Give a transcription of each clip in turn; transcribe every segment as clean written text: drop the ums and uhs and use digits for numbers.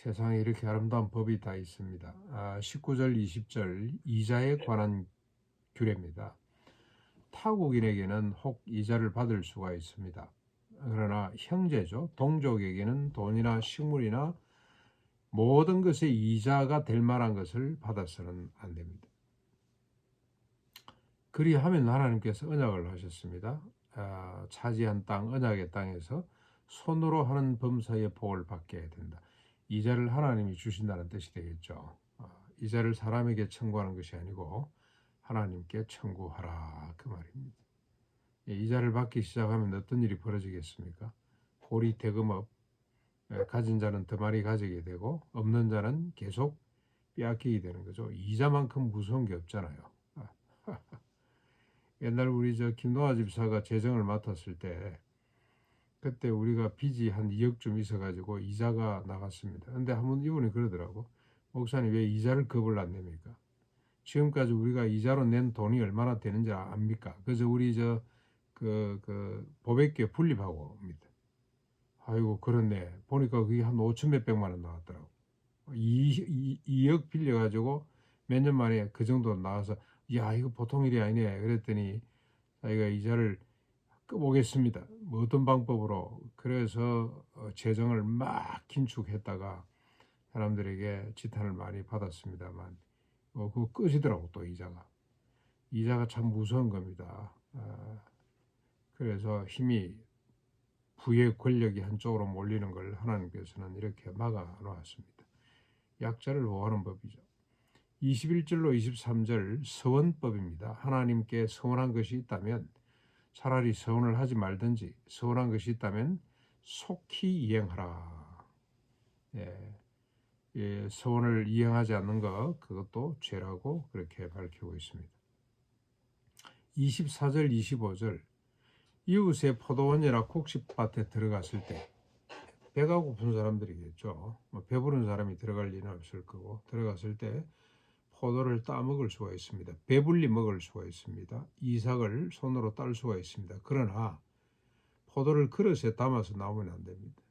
세상에 이렇게 아름다운 법이 다 있습니다. 19절, 20절 이자에 관한 규례입니다. 타국인에게는 혹 이자를 받을 수가 있습니다. 그러나 형제죠. 동족에게는 돈이나 식물이나 모든 것에 이자가 될 만한 것을 받아서는 안 됩니다. 그리하면 하나님께서 언약을 하셨습니다. 차지한 땅, 언약의 땅에서 손으로 하는 범사의 복을 받게 된다. 이자를 하나님이 주신다는 뜻이 되겠죠. 이자를 사람에게 청구하는 것이 아니고 하나님께 청구하라 그 말입니다. 이자를 받기 시작하면 어떤 일이 벌어지겠습니까? 고리대금업, 가진 자는 더 많이 가지게 되고 없는 자는 계속 빼앗기게 되는 거죠. 이자만큼 무서운 게 없잖아요. 옛날 우리 김노아 집사가 재정을 맡았을 때 그때 우리가 빚이 한 2억쯤 있어가지고 이자가 나갔습니다. 근데 한번 이분이 그러더라고. 목사님 왜 이자를 겁을 안 냅니까? 지금까지 우리가 이자로 낸 돈이 얼마나 되는지 압니까? 그래서 우리 보백교 분립하고 옵니다. 아이고 그렇네. 보니까 그게 한 5천 몇백만 원 나왔더라고. 2억 빌려가지고 몇 년 만에 그 정도 나와서 야 이거 보통 일이 아니네. 그랬더니 자기가 이자를 꺼보겠습니다. 뭐 어떤 방법으로. 그래서 재정을 막 긴축했다가 사람들에게 지탄을 많이 받았습니다만 그거 끝이더라고. 또 이자가 참 무서운 겁니다. 그래서 힘이 부의 권력이 한쪽으로 몰리는 걸 하나님께서는 이렇게 막아 놓았습니다. 약자를 보호하는 법이죠. 21절로 23절 서원법입니다. 하나님께 서원한 것이 있다면 차라리 서원을 하지 말든지 서원한 것이 있다면 속히 이행하라. 서원을 이행하지 않는 것 그것도 죄라고 그렇게 밝히고 있습니다. 24절 25절 이웃의 포도원이나 곡식밭에 들어갔을 때 배가 고픈 사람들이겠죠. 배부른 사람이 들어갈 리는 없을 거고 들어갔을 때 포도를 따먹을 수가 있습니다. 배불리 먹을 수가 있습니다. 이삭을 손으로 딸 수가 있습니다. 그러나 포도를 그릇에 담아서 나오면 안 됩니다.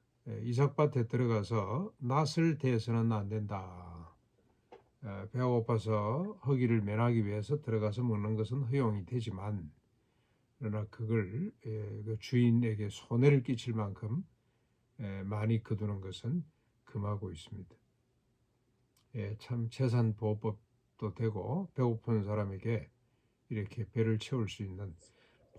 이삭밭에 들어가서 낫을 대서는 안 된다. 배가 고파서 허기를 면하기 위해서 들어가서 먹는 것은 허용이 되지만 그러나 그걸 그 주인에게 손해를 끼칠 만큼 많이 거두는 것은 금하고 있습니다. 참 재산보호법도 되고 배고픈 사람에게 이렇게 배를 채울 수 있는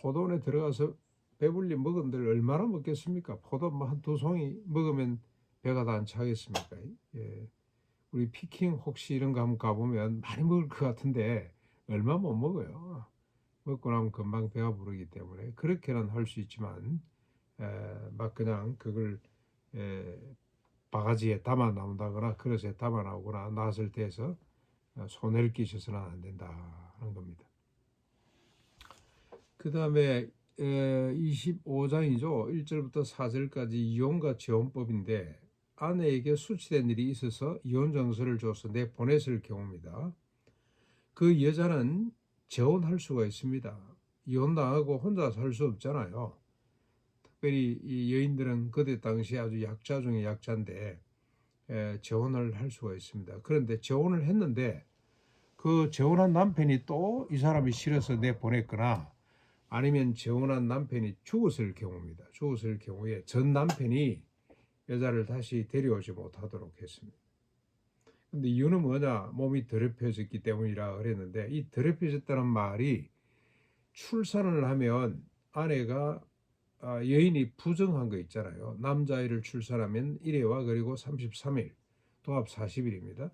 포도원에 들어가서 배불리 먹은들 얼마나 먹겠습니까? 포도 한 두 송이 먹으면 배가 다 안 차겠습니까? 우리 피킹 혹시 이런 거 한번 가보면 많이 먹을 것 같은데 얼마 못 먹어요. 먹고 나면 금방 배가 부르기 때문에 그렇게는 할 수 있지만 막 그냥 그걸 바가지에 담아 나온다거나 그릇에 담아 나오거나 낫을 대서 손해를 끼쳐서는 안 된다는 겁니다. 그 다음에 25장이죠. 1절부터 4절까지 이혼과 재혼법인데 아내에게 수치된 일이 있어서 이혼 정서를 줘서 내보냈을 경우입니다. 그 여자는 재혼할 수가 있습니다. 이혼당하고 혼자 살 수 없잖아요. 특별히 이 여인들은 그때 당시 아주 약자 중에 약자인데 재혼을 할 수가 있습니다. 그런데 재혼을 했는데 그 재혼한 남편이 또 이 사람이 싫어서 내보냈거나 아니면 재혼한 남편이 죽었을 경우입니다. 죽었을 경우에 전 남편이 여자를 다시 데려오지 못하도록 했습니다. 근데 이유는 뭐냐? 몸이 더럽혀졌기 때문이라 그랬는데 이 더럽혀졌다는 말이 출산을 하면 아내가 여인이 부정한 거 있잖아요. 남자아이를 출산하면 1회와 그리고 33일, 도합 40일입니다.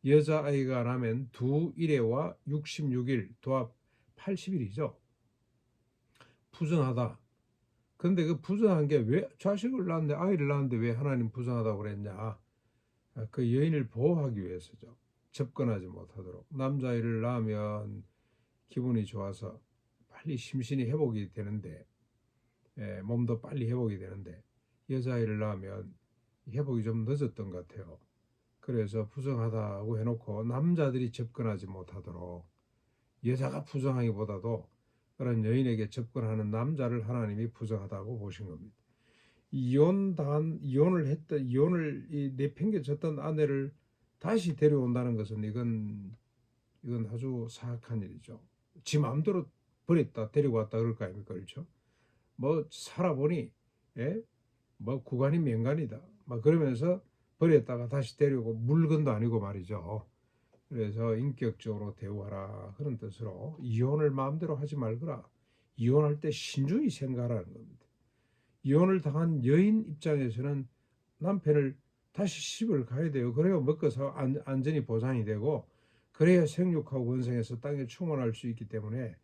여자아이가 나면 두 1회와 66일, 도합 80일이죠. 부정하다. 근데 그 부정한 게 왜 자식을 낳았는데 아이를 낳았는데 왜 하나님 부정하다고 그랬냐? 그 여인을 보호하기 위해서죠. 접근하지 못하도록. 남자아이를 낳으면 기분이 좋아서 빨리 심신이 회복이 되는데 몸도 빨리 회복이 되는데 여자아이를 낳으면 회복이 좀 늦었던 것 같아요. 그래서 부정하다고 해놓고 남자들이 접근하지 못하도록 여자가 부정하기보다도 그런 여인에게 접근하는 남자를 하나님이 부정하다고 보신 겁니다. 이혼을 내팽개쳤던 아내를 다시 데려온다는 것은 이건 아주 사악한 일이죠. 지 마음대로 버렸다 데리고 왔다 그럴 거 아닙니까? 그렇죠? 뭐 살아보니 예? 뭐 구간이 맹간이다. 막 그러면서 버렸다가 다시 데려오고 물건도 아니고 말이죠. 그래서 인격적으로 대우하라 그런 뜻으로 이혼을 마음대로 하지 말거라. 이혼할 때 신중히 생각하라는 겁니다. 이혼을 당한 여인 입장에서는 남편을 다시 시집을 가야 돼요. 그래야 먹고서 안전이 보장이 되고 그래야 생육하고 원생해서 땅에 충만할 수 있기 때문에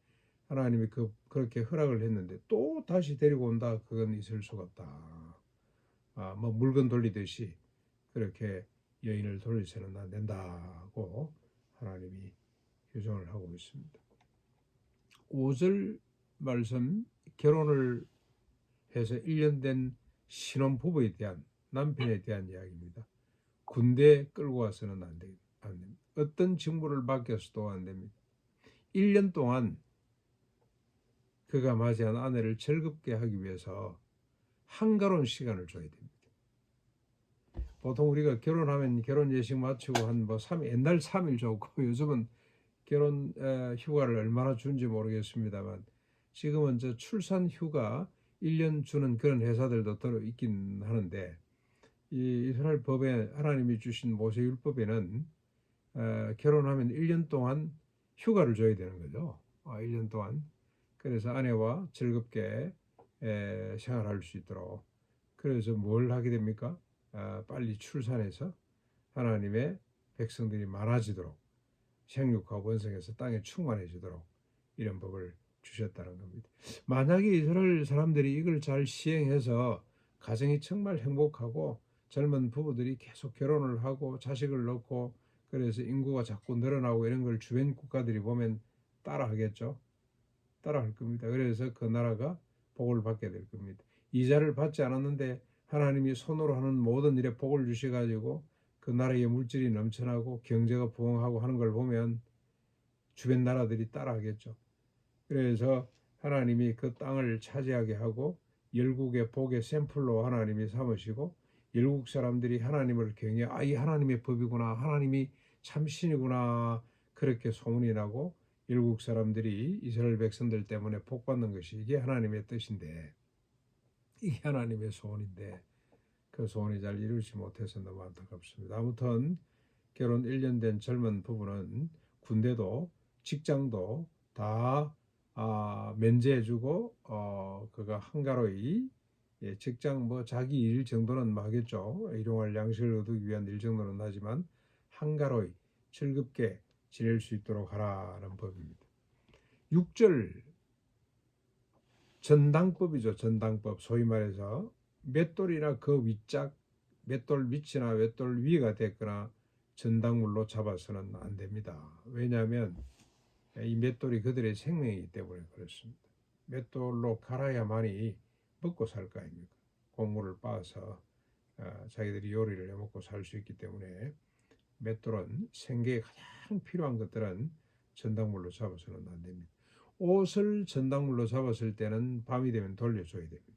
하나님이 그렇게 허락을 했는데 또 다시 데리고 온다. 그건 있을 수가 없다. 뭐 물건 돌리듯이 그렇게 여인을 돌려서는 안 된다고 하나님이 규정을 하고 있습니다. 5절 말씀 결혼을 해서 1년 된 신혼부부에 대한 남편에 대한 이야기입니다. 군대 끌고 와서는 안 됩니다. 어떤 직무를 맡겨서도 안 됩니다. 1년 동안 그가 맞이한 아내를 즐겁게 하기 위해서 한가로운 시간을 줘야 됩니다. 보통 우리가 결혼하면 결혼 예식 마치고 한 뭐 옛날 3일 줬고 요즘은 결혼 휴가를 얼마나 주는지 모르겠습니다만 지금은 저 출산 휴가 1년 주는 그런 회사들도 들어 있긴 하는데 이 이스라엘 법에 하나님이 주신 모세율법에는 결혼하면 1년 동안 휴가를 줘야 되는 거죠. 1년 동안. 그래서 아내와 즐겁게 생활할 수 있도록. 그래서 뭘 하게 됩니까? 빨리 출산해서 하나님의 백성들이 많아지도록 생육하고 번성해서 땅에 충만해지도록 이런 법을 주셨다는 겁니다. 만약에 이스라엘 사람들이 이걸 잘 시행해서 가정이 정말 행복하고 젊은 부부들이 계속 결혼을 하고 자식을 낳고 그래서 인구가 자꾸 늘어나고 이런 걸 주변 국가들이 보면 따라하겠죠. 따라할 겁니다. 그래서 그 나라가 복을 받게 될 겁니다. 이자를 받지 않았는데 하나님이 손으로 하는 모든 일에 복을 주셔가지고 그 나라의 물질이 넘쳐나고 경제가 부흥하고 하는 걸 보면 주변 나라들이 따라하겠죠. 그래서 하나님이 그 땅을 차지하게 하고 열국의 복의 샘플로 하나님이 삼으시고 열국 사람들이 하나님을 경외, 이 하나님의 법이구나, 하나님이 참신이구나 그렇게 소문이 나고 열국 사람들이 이스라엘 백성들 때문에 복받는 것이 이게 하나님의 뜻인데 이게 하나님의 소원인데 그 소원이 잘 이루지 못해서 너무 안타깝습니다. 아무튼 결혼 1년 된 젊은 부부는 군대도 직장도 다 면제해주고 그가 한가로이 직장 뭐 자기 일 정도는 뭐 하겠죠. 일용할 양식을 얻기 위한 일 정도는 하지만 한가로이 즐겁게 지낼 수 있도록 하라는 법입니다. 6절 전당법이죠. 전당법 소위 말해서 맷돌이나 그 윗짝 맷돌 밑이나 맷돌 위가 됐거나 전당물로 잡아서는 안 됩니다. 왜냐하면 이 맷돌이 그들의 생명이기 때문에 그렇습니다. 맷돌로 갈아야만이 먹고 살 거 아닙니까? 곡물을 빻아서 자기들이 요리를 해먹고 살 수 있기 때문에 맷돌은 생계에 가장 필요한 것들은 전당물로 잡아서는 안 됩니다. 옷을 전당물로 잡았을 때는 밤이 되면 돌려줘야 됩니다.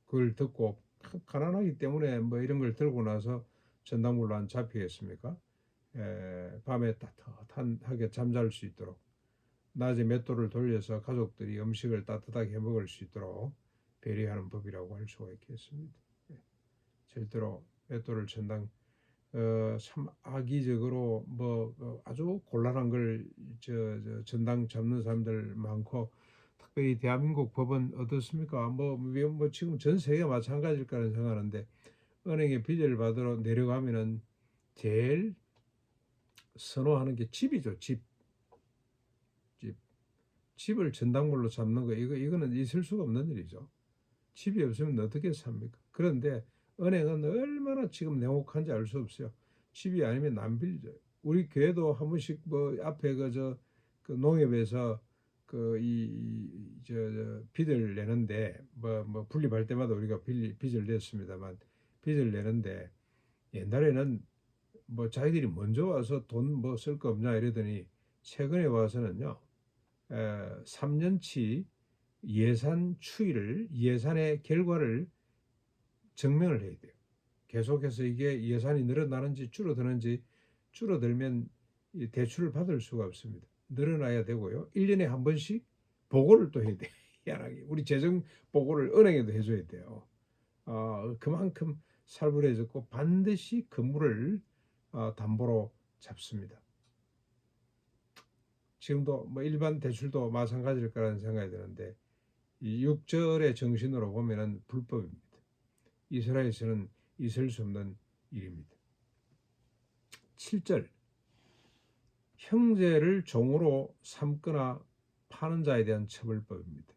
그걸 듣고 가난하기 때문에 뭐 이런 걸 들고 나서 전당물로 안 잡히겠습니까? 밤에 따뜻하게 잠잘 수 있도록 낮에 맷돌을 돌려서 가족들이 음식을 따뜻하게 해 먹을 수 있도록 배려하는 법이라고 할 수가 있겠습니다. 절대로 맷돌을 참 악의적으로 아주 곤란한 걸 전당 잡는 사람들 많고 특별히 대한민국 법은 어떻습니까? 지금 전 세계가 마찬가지일 거라는 생각하는데 은행에 빚을 받으러 내려가면은 제일 선호하는 게 집이죠. 집을 전당물로 잡는 거 이거는 있을 수가 없는 일이죠. 집이 없으면 어떻게 삽니까? 그런데 은행은 얼마나 지금 냉혹한지 알 수 없어요. 집이 아니면 안 빌려줘요. 우리 교회도 한 번씩 앞에 그 농협에서 빚을 내는데 분립할 때마다 우리가 빚을 냈습니다만 빚을 내는데 옛날에는 자기들이 먼저 와서 돈 쓸 거 없냐 이러더니 최근에 와서는요 3년치 예산의 결과를 증명을 해야 돼요. 계속해서 이게 예산이 늘어나는지 줄어드는지, 줄어들면 이 대출을 받을 수가 없습니다. 늘어나야 되고요. 1년에 한 번씩 보고를 또 해야 돼요. 희한하게 우리 재정 보고를 은행에도 해줘야 돼요. 그만큼 살벌해졌고 반드시 건물을 담보로 잡습니다. 지금도 뭐 일반 대출도 마찬가지일 거라는 생각이 드는데 이 6절의 정신으로 보면은 불법입니다. 이스라엘에서는 있을 수 없는 일입니다. 7절 형제를 종으로 삼거나 파는 자에 대한 처벌법입니다.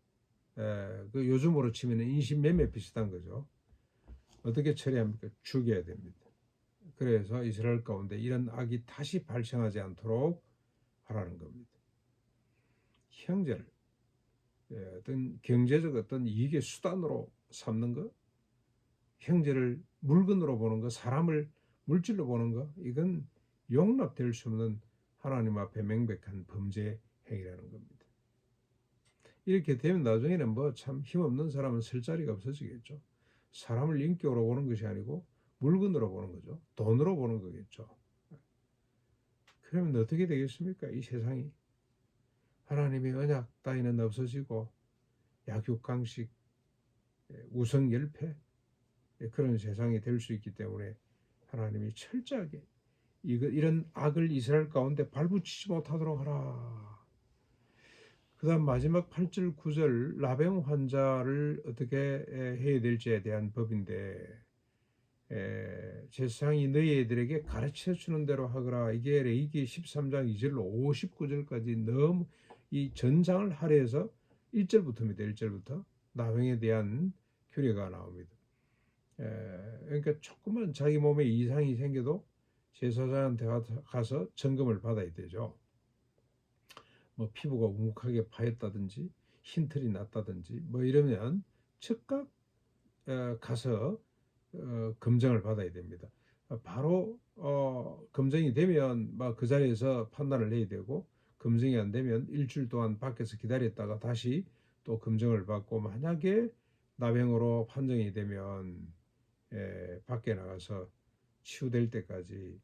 그 요즘으로 치면 인신매매 비슷한 거죠. 어떻게 처리합니까? 죽여야 됩니다. 그래서 이스라엘 가운데 이런 악이 다시 발생하지 않도록 하라는 겁니다. 형제를 어떤 경제적 어떤 이익의 수단으로 삼는 것, 형제를 물건으로 보는 것, 사람을 물질로 보는 것, 이건 용납될 수 없는 하나님 앞에 명백한 범죄 행위라는 겁니다. 이렇게 되면 나중에는 뭐 참 힘없는 사람은 쓸 자리가 없어지겠죠. 사람을 인격으로 보는 것이 아니고 물건으로 보는 거죠. 돈으로 보는 거겠죠. 그러면 어떻게 되겠습니까? 이 세상이 하나님의 언약 따위는 없어지고 약육강식, 우성열패 그런 세상이 될 수 있기 때문에 하나님이 철저하게 이런 악을 이스라엘 가운데 발붙이지 못하도록 하라. 그 다음 마지막 8절 9절 나병 환자를 어떻게 해야 될지에 대한 법인데 제사장이 너희들에게 가르쳐주는 대로 하거라. 이게 레위기 13장 2절로 59절까지 너무 이 전장을 할애해서 1절부터입니다. 1절부터 나병에 대한 규례가 나옵니다. 그러니까 조금만 자기 몸에 이상이 생겨도 제사장한테 가서 점검을 받아야 되죠. 뭐 피부가 묵묵하게 파였다든지 흰털이 났다든지 뭐 이러면 즉각 가서 검증을 받아야 됩니다. 바로 검증이 되면 막 그 자리에서 판단을 해야 되고 검증이 안 되면 일주일 동안 밖에서 기다렸다가 다시 또 검증을 받고 만약에 나병으로 판정이 되면 밖에 나가서 치유될 때까지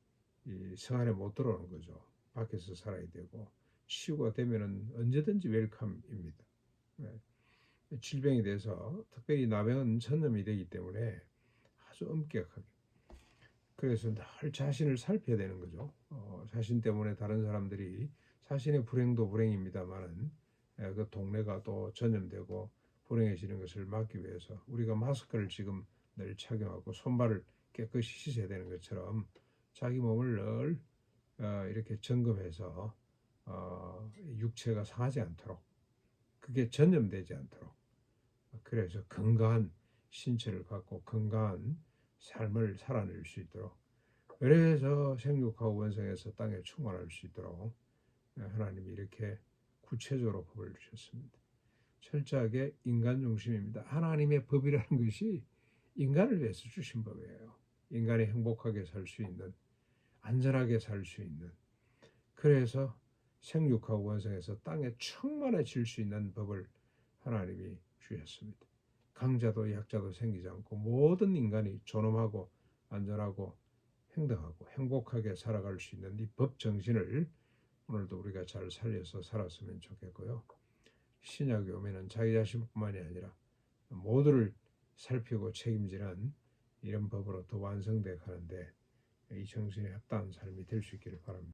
이 성 안에 못 들어오는 거죠. 밖에서 살아야 되고 치유가 되면은 언제든지 웰컴입니다. 질병에 대해서 특별히 나병은 전염이 되기 때문에 아주 엄격하게 그래서 늘 자신을 살펴야 되는 거죠. 자신 때문에 다른 사람들이 자신의 불행도 불행입니다만은 그 동네가 또 전염되고 불행해지는 것을 막기 위해서 우리가 마스크를 지금 늘 착용하고 손발을 깨끗이 씻어야 되는 것처럼 자기 몸을 늘 이렇게 점검해서 육체가 상하지 않도록 그게 전염되지 않도록 그래서 건강한 신체를 갖고 건강한 삶을 살아낼 수 있도록 그래서 생육하고 원성해서 땅에 충만할 수 있도록 하나님이 이렇게 구체적으로 법을 주셨습니다. 철저하게 인간 중심입니다. 하나님의 법이라는 것이 인간을 위해서 주신 법이에요. 인간이 행복하게 살 수 있는 안전하게 살 수 있는 그래서 생육하고 원성해서 땅에 충만해질 수 있는 법을 하나님이 주셨습니다. 강자도 약자도 생기지 않고 모든 인간이 존엄하고 안전하고 행동하고 행복하게 살아갈 수 있는 이 법 정신을 오늘도 우리가 잘 살려서 살았으면 좋겠고요. 신약에 오면은 자기 자신뿐만이 아니라 모두를 살피고 책임지는 이런 법으로 더 완성돼 가는데 이 정신에 합당한 삶이 될 수 있기를 바랍니다.